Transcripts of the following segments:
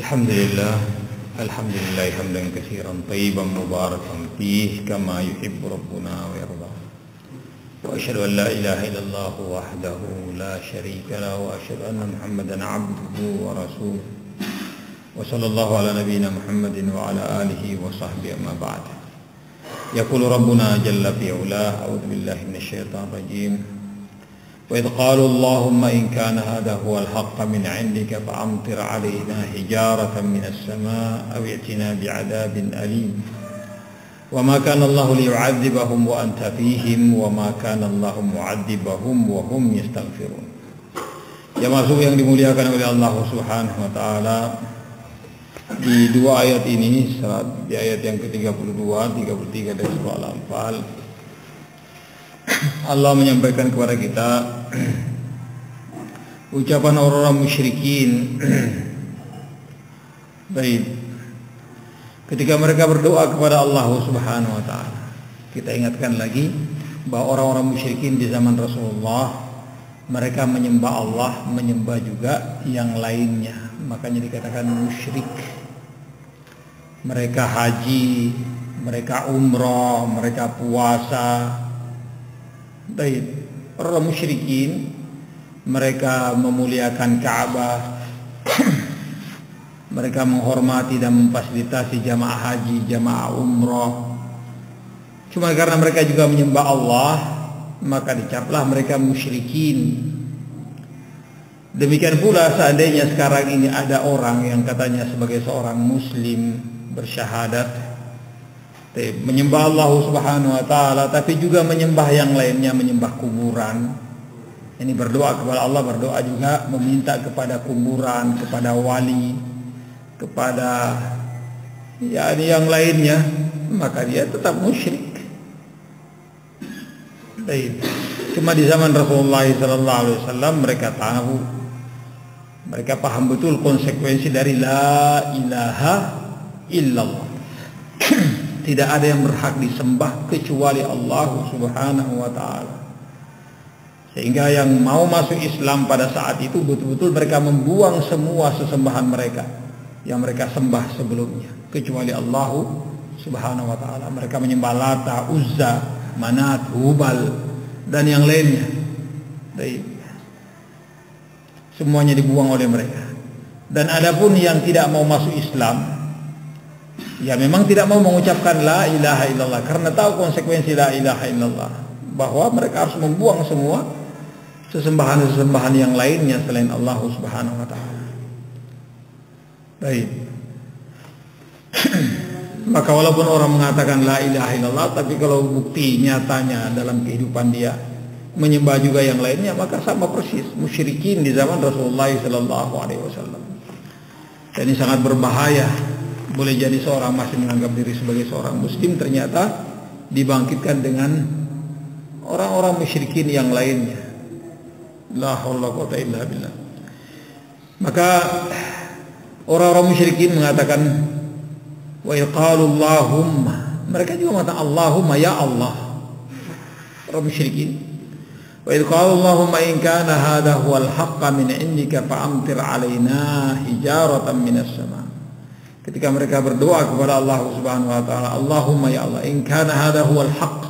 Alhamdulillah, alhamdulillah hamdan katsiran thayyiban mubarakan fihi kama yuhibbu rabbuna wa yarda. Wa asyhadu an la ilaha illallah wahdahu la syarika lahu wa asyhadu anna Muhammadan 'abduhu wa rasuluh. Wa sallallahu ala nabiyyina Muhammadin wa ala alihi wa sahbihi amma ba'd. Yaqulu rabbuna jalla fi 'ula, a'udzu billahi minasy syaithanir rajim. وإذ قالوا اللهم إن كان هذا هو الحق من عندك فأمطر علينا حجارة من السماء أو ائتنا بعذاب أليم وما كان الله ليعذبهم وأنت فيهم وما كان الله معذبهم وهم يستغفرون. Jamaah yang dimuliakan oleh Allah Subhanahu wa taala, di dua ayat ini, di ayat yang ke-32, 33 dari surah Al-Anfal, Allah menyampaikan kepada kita ucapan orang-orang musyrikin. Baik, ketika mereka berdoa kepada Allah Subhanahu wa taala, kita ingatkan lagi bahwa orang-orang musyrikin di zaman Rasulullah, mereka menyembah Allah, menyembah juga yang lainnya, makanya dikatakan musyrik. Mereka haji, mereka umrah, mereka puasa. Baik, orang musyrikin mereka memuliakan Ka'bah, mereka menghormati dan memfasilitasi jamaah haji, jamaah umrah. Cuma karena mereka juga menyembah Allah, maka dicaplah mereka musyrikin. Demikian pula seandainya sekarang ini ada orang yang katanya sebagai seorang muslim bersyahadat, menyembah Allah Subhanahu wa taala, tapi juga menyembah yang lainnya, menyembah kuburan. Ini berdoa kepada Allah, berdoa juga meminta kepada kuburan, kepada wali, kepada yang lainnya, maka dia tetap musyrik. Baik. Cuma di zaman Rasulullah sallallahu alaihi wasallam mereka tahu, mereka paham betul konsekuensi dari la ilaha illallah. Tidak ada yang berhak disembah kecuali Allah Subhanahu wa taala. Sehingga yang mau masuk Islam pada saat itu betul-betul mereka membuang semua sesembahan mereka yang mereka sembah sebelumnya, kecuali Allah Subhanahu wa taala. Mereka menyembah Lata, Uzza, Manat, Hubal dan yang lainnya. Baik. Semuanya dibuang oleh mereka. Dan adapun yang tidak mau masuk Islam, ya memang tidak mau mengucapkan la ilaha illallah karena tahu konsekuensi la ilaha illallah, bahwa mereka harus membuang semua sesembahan-sesembahan yang lainnya selain Allah Subhanahu wa taala. Baik. Maka walaupun orang mengatakan la ilaha illallah, tapi kalau bukti nyatanya dalam kehidupan dia menyembah juga yang lainnya, maka sama persis musyrikin di zaman Rasulullah sallallahu alaihi wasallam. Dan ini sangat berbahaya. Boleh jadi seorang masih menganggap diri sebagai seorang muslim, ternyata dibangkitkan dengan orang-orang musyrikin yang lainnya. La haula wa quwwata illa billah. Maka orang-orang musyrikin mengatakan wa qalu Allahumma, mereka juga mengatakan Allahumma, ya Allah. Orang musyrikin, wa qalu Allahumma in kana hadha huwal haqqa min indika fa'amtir 'alaina hijaratan minas sama'. Ketika mereka berdoa kepada Allah Subhanahu wa taala, Allahumma ya Allah, in kana hadha huwal haqq,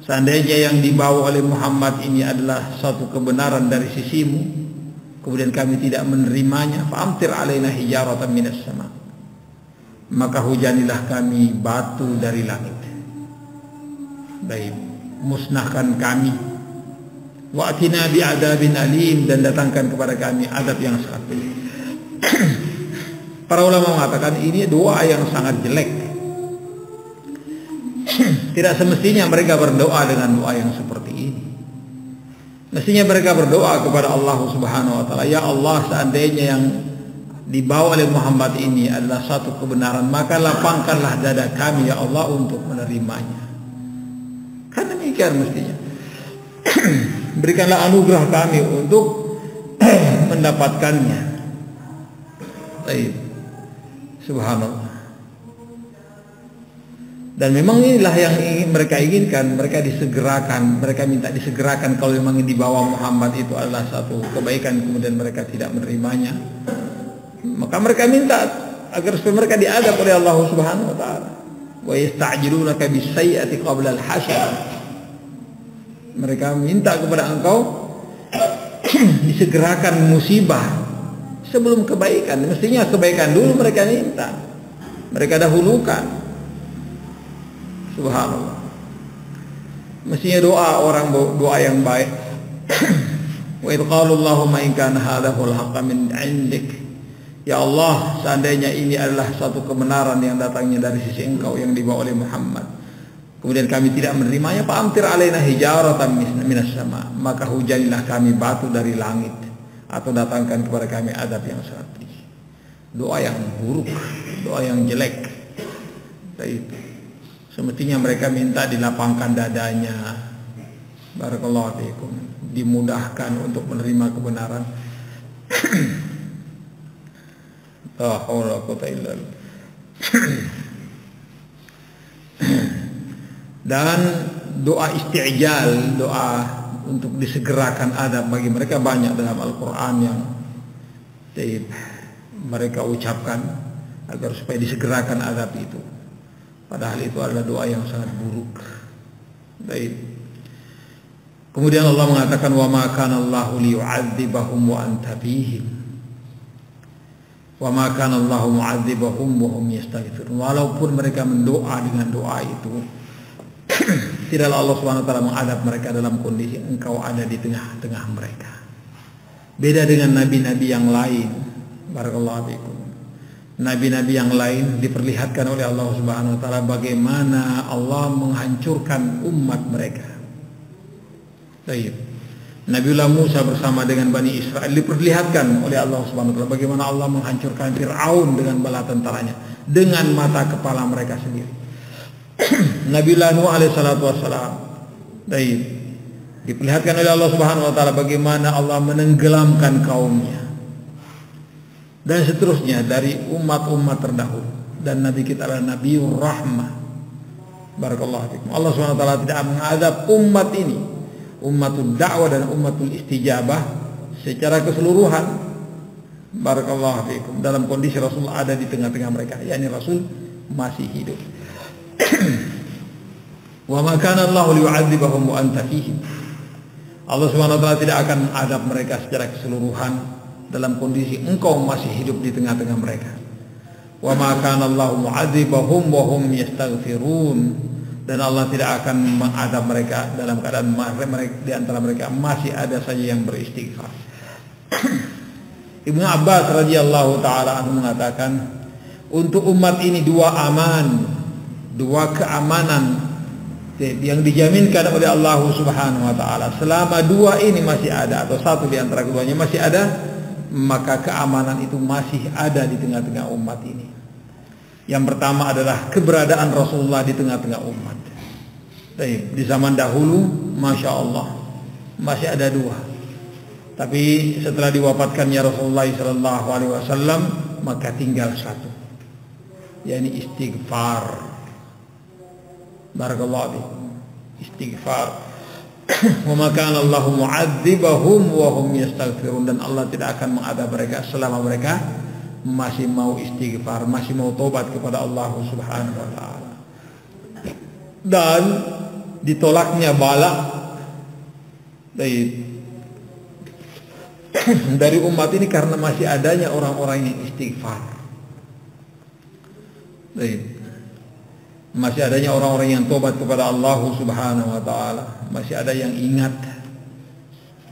seandainya yang dibawa oleh Muhammad ini adalah satu kebenaran dari sisimu, kemudian kami tidak menerimanya, fa'amtir 'alaina hijaratan minas sama', maka hujanilah kami batu dari langit. Baik, musnahkan kami, wa'tina bi'adzabin alim, dan datangkan kepada kami adab yang sangat pedih. Para ulama mengatakan ini doa yang sangat jelek. Tidak semestinya mereka berdoa dengan doa yang seperti ini. Mestinya mereka berdoa kepada Allah Subhanahu wa taala, ya Allah, seandainya yang dibawa oleh Muhammad ini adalah satu kebenaran, maka lapangkanlah dada kami ya Allah untuk menerimanya. Kan demikian mestinya. Berikanlah anugerah kami untuk mendapatkannya. Baik. Subhanallah. Dan memang inilah yang ingin mereka inginkan, mereka disegerakan, mereka minta disegerakan kalau memang yang dibawa Muhammad itu adalah satu kebaikan, kemudian mereka tidak menerimanya, Maka mereka minta agar supaya mereka diadab oleh Allah Subhanahu wa taala. Wa yasta'jilunaka bis-sayyi'ati qabla al-hasanah. Mereka minta kepada engkau disegerakan musibah sebelum kebaikan. Mestinya kebaikan dulu mereka minta. Mereka dahulukan. Subhanallah. Mestinya doa yang baik. Wa idh qalu Allahumma in kana hadha huwal haqqu min 'indik. Ya Allah, seandainya ini adalah suatu kebenaran yang datangnya dari sisi Engkau yang dibawa oleh Muhammad, kemudian kami tidak menerimanya, fa'amtir alaina hijaratan minas sama, maka hujanilah kami batu dari langit, atau datangkan kepada kami adab yang sangat pedih. Doa yang buruk, doa yang jelek. Itu semestinya mereka minta dilapangkan dadanya, barakallahu fiikum, dimudahkan untuk menerima kebenaran. La haula wala quwwata illa billah. Dan doa isti'jal, doa untuk disegerakan adab bagi mereka banyak dalam Al-Quran yang mereka ucapkan agar supaya disegerakan adab itu. Padahal itu adalah doa yang sangat buruk. Baik. Kemudian Allah mengatakan wa ma kana Allahu liyu'adzibahum wa anta fihim. Wa ma kana Allahu mu'adzibahum wa hum yastaghfirun. Walaupun mereka mendoa dengan doa itu, tidaklah Allah Subhanahu wa taala mengadab mereka dalam kondisi engkau ada di tengah-tengah mereka. Beda dengan nabi-nabi yang lain. Barakallahu fiikum. Nabi-nabi yang lain diperlihatkan oleh Allah Subhanahu wa taala bagaimana Allah menghancurkan umat mereka. Baik. Nabiullah Musa bersama dengan Bani Israel diperlihatkan oleh Allah Subhanahu wa taala bagaimana Allah menghancurkan Fir'aun dengan bala tentaranya dengan mata kepala mereka sendiri. Nabiullah Nuh alaihi salatu wassalam baik diperlihatkan oleh Allah Subhanahu wa taala bagaimana Allah menenggelamkan kaumnya. Dan seterusnya dari umat-umat terdahulu. Dan Nabi kita adalah Nabiur Rahmah. Barakallahu fikum. Allah Subhanahu wa taala tidak mengadab umat ini, ummatul da'wah dan ummatul istijabah secara keseluruhan. Barakallahu fikum. Dalam kondisi Rasul ada di tengah-tengah mereka, yakni Rasul masih hidup. Wa ma kana Allahu liyu'adzibahum wa anta fihim. Allah Subhanahu wa taala tidak akan mengadab mereka secara keseluruhan dalam kondisi engkau masih hidup di tengah-tengah mereka. Wa ma kana Allahu mu'adzibahum wa hum yastaghfirun. Dan Allah tidak akan mengadab mereka dalam keadaan mereka di antara mereka masih ada saja yang beristighfar. Ibnu Abbas radhiyallahu taala anhu mengatakan, untuk umat ini dua keamanan yang dijaminkan oleh Allah Subhanahu wa taala. Selama dua ini masih ada atau satu di antara keduanya masih ada, maka keamanan itu masih ada di tengah-tengah umat ini. Yang pertama adalah keberadaan Rasulullah di tengah-tengah umat. Di zaman dahulu, Masya Allah, masih ada dua. Tapi setelah diwafatkannya Rasulullah SAW, maka tinggal satu, yakni istighfar. Barakallahu fiikum. Istighfar. Wa ma kana Allahu mu'adzibahum wa hum yastaghfirun. Dan Allah tidak akan mengadab mereka selama mereka masih mau istighfar, masih mau tobat kepada Allah Subhanahu wa taala. Dan ditolaknya bala dari umat ini karena masih adanya orang-orang yang istighfar. Masih adanya orang-orang yang tobat kepada Allah Subhanahu wa taala, masih ada yang ingat.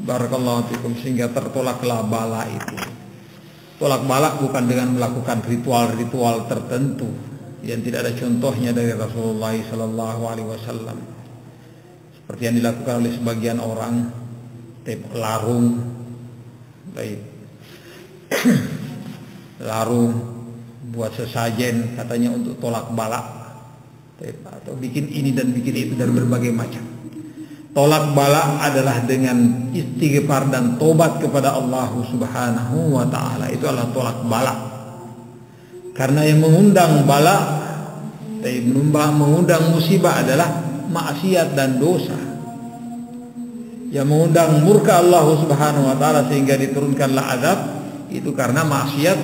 Barakallahu fikum, sehingga tertolaklah bala itu. Tolak bala bukan dengan melakukan ritual-ritual tertentu yang tidak ada contohnya dari Rasulullah sallallahu alaihi wasallam. Seperti yang dilakukan oleh sebagian orang, larung, larung buat sesajen katanya untuk tolak bala, atau bikin ini dan bikin itu dari berbagai macam. Tolak bala adalah dengan istighfar dan tobat kepada Allah Subhanahu wa taala. Itu adalah tolak bala. Karena yang mengundang bala, mengundang musibah adalah maksiat dan dosa. Yang mengundang murka Allah Subhanahu wa taala sehingga diturunkanlah azab itu karena maksiat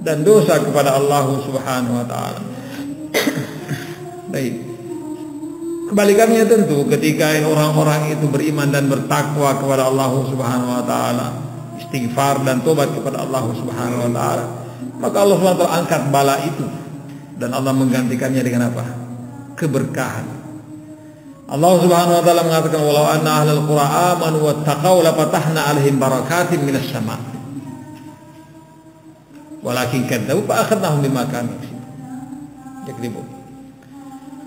dan dosa kepada Allah Subhanahu wa taala. Baik. Kebalikannya tentu ketika orang-orang itu beriman dan bertakwa kepada Allah Subhanahu wa taala, istighfar dan tobat kepada Allah Subhanahu wa taala, maka Allah Subhanahu wa taala angkat bala itu dan Allah menggantikannya dengan apa? Keberkahan. Allah Subhanahu wa taala mengatakan, walau anna ahlal qura amanu wattaqau lafatahna 'alaihim barakatim minas sama'. Walakin kadzabu fa akhadnahum bima kanu yaksibun.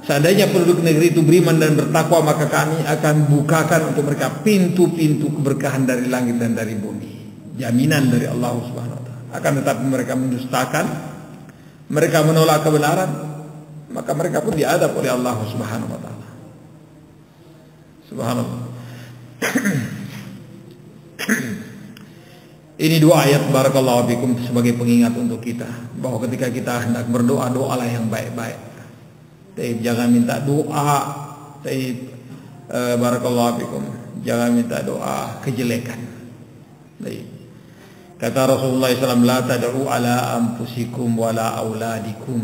Seandainya penduduk negeri itu beriman dan bertakwa, maka kami akan bukakan untuk mereka pintu-pintu keberkahan dari langit dan dari bumi. Jaminan dari Allah Subhanahu wa taala. Akan tetapi mereka mendustakan, mereka menolak kebenaran, maka mereka pun diadab oleh Allah Subhanahu wa taala. Subhanallah. Ini dua ayat barakallahu fikum sebagai pengingat untuk kita bahwa ketika kita hendak berdoa, doalah yang baik-baik. Jangan minta doa, barakallahu fikum, jangan minta doa kejelekan. Kata Rasulullah SAW, la tad'u ala anfusikum wala auladikum.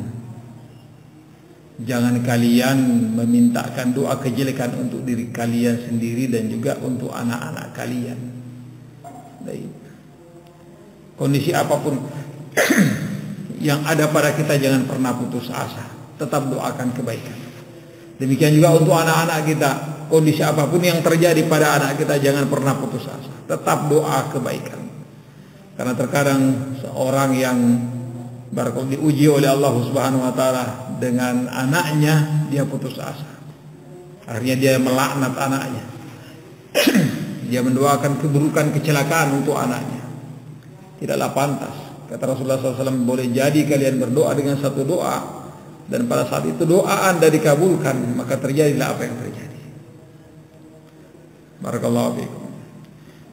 Jangan kalian memintakan doa kejelekan untuk diri kalian sendiri dan juga untuk anak-anak kalian. Kondisi apapun yang ada pada kita, jangan pernah putus asa. Tetap doakan kebaikan. Demikian juga untuk anak-anak kita, kondisi apapun yang terjadi pada anak kita, jangan pernah putus asa. Tetap doa kebaikan. Karena terkadang seorang yang barakallahu diuji oleh Allah Subhanahu wa taala dengan anaknya, dia putus asa. Akhirnya dia melaknat anaknya. Dia mendoakan keburukan, kecelakaan untuk anaknya. Tidaklah pantas. Kata Rasulullah SAW, boleh jadi kalian berdoa dengan satu doa, dan pada saat itu doa Anda dikabulkan, maka terjadilah apa yang terjadi. Barakallahu fiikum.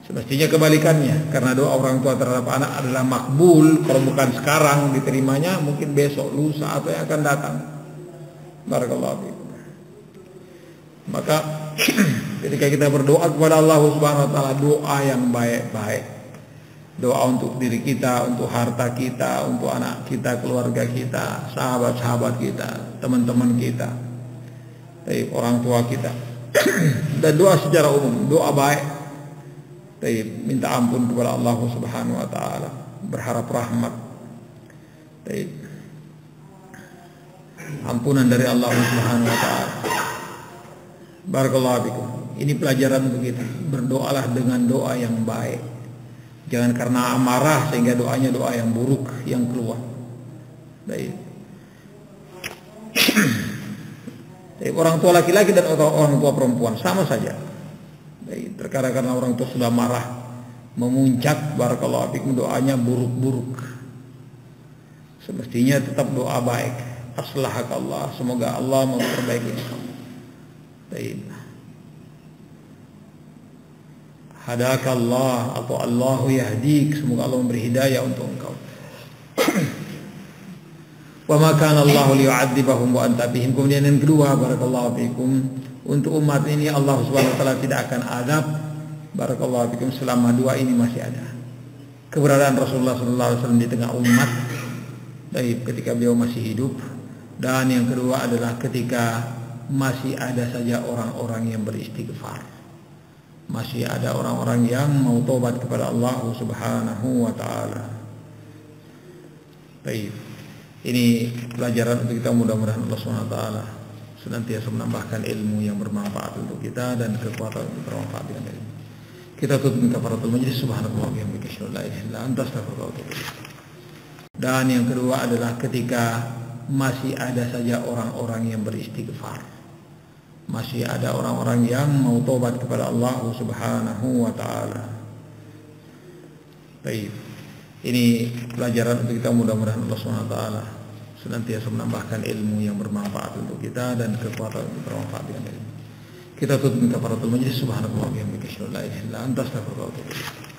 Semestinya kebalikannya, karena doa orang tua terhadap anak adalah makbul. Kalau bukan sekarang diterimanya, mungkin besok, lusa, atau yang akan datang. Barakallahu fiikum. Maka ketika kita berdoa kepada Allah Subhanahu wa taala, doa yang baik-baik. Doa untuk diri kita, untuk harta kita, untuk anak kita, keluarga kita, sahabat-sahabat kita, teman-teman kita, orang tua kita. Dan doa secara umum, doa baik. Minta ampun kepada Allah Subhanahu wa taala, berharap rahmat. Ampunan dari Allah Subhanahu wa taala. Barakallahu fikum. Ini pelajaran untuk kita. Berdoalah dengan doa yang baik. Jangan karena amarah sehingga doanya doa yang buruk yang keluar. Baik. Orang tua laki-laki dan orang tua perempuan sama saja. Baik. Terkadang karena orang tua sudah marah, memuncak, barakallahu fikum, doanya buruk-buruk. Semestinya tetap doa baik. Aslahakallah, semoga Allah memperbaiki kamu. Baik. Hadakallah atau Allahu yahdik, semoga Allah memberi hidayah untuk engkau. Wa ma kana Allahu liyu'adzibahum wa anta bihim. Kemudian yang kedua, barakallahu fikum, untuk umat ini Allah Subhanahu wa taala tidak akan azab, barakallahu fikum, selama dua ini masih ada. Keberadaan Rasulullah sallallahu alaihi wasallam di tengah umat, baik ketika beliau masih hidup, dan yang kedua adalah ketika masih ada saja orang-orang yang beristighfar. Masih ada orang-orang yang mau tobat kepada Allah Subhanahu wa taala. Baik. Ini pelajaran untuk kita, mudah-mudahan Allah Subhanahu wa taala senantiasa menambahkan ilmu yang bermanfaat untuk kita dan kekuatan untuk bermanfaat dengan ilmu. Kita tutup kafaratul majlis. Subhanallah wa bihamdihi, asyhadu an la ilaha illa anta, astaghfiruka wa atubu ilaik. Dan yang kedua adalah ketika masih ada saja orang-orang yang beristighfar. Masih ada orang-orang yang mau tobat kepada Allah Subhanahu wa taala. Baik. Ini pelajaran untuk kita, mudah-mudahan Allah Subhanahu wa taala senantiasa menambahkan ilmu yang bermanfaat untuk kita dan kekuatan untuk bermanfaat dengan ilmu. Kita tutup kafaratul majlis. Subhanallah wa bihamdihi, asyhadu an la ilaha illa anta, astaghfiruka wa atubu ilaik.